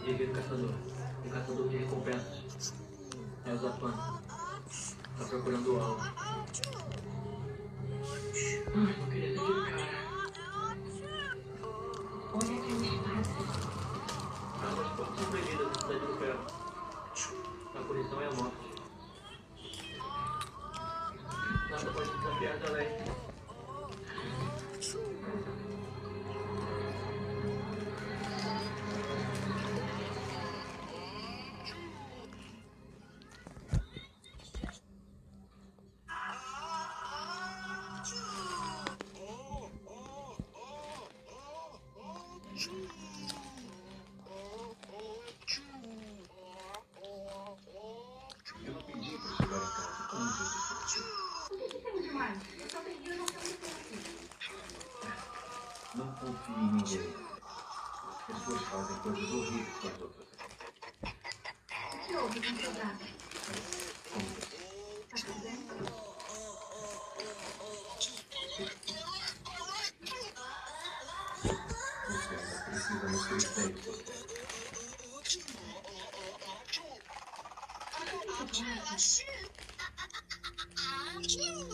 Guerreiro caçador. Um caçador de recompensas. É o Zafan. Tá procurando o alvo. Ai, não queria ser aquele cara. Olha aquela espada. É uma das portas proibidas da cidade do ferro. A punição é a morte. Nada pode desafiar da lei. Não confie em ninguém. Pessoas fazem coisas horríveis com as outras. O que houve com seu gato? Tá tudo bem? Você ainda precisa nos critérios. Você é muito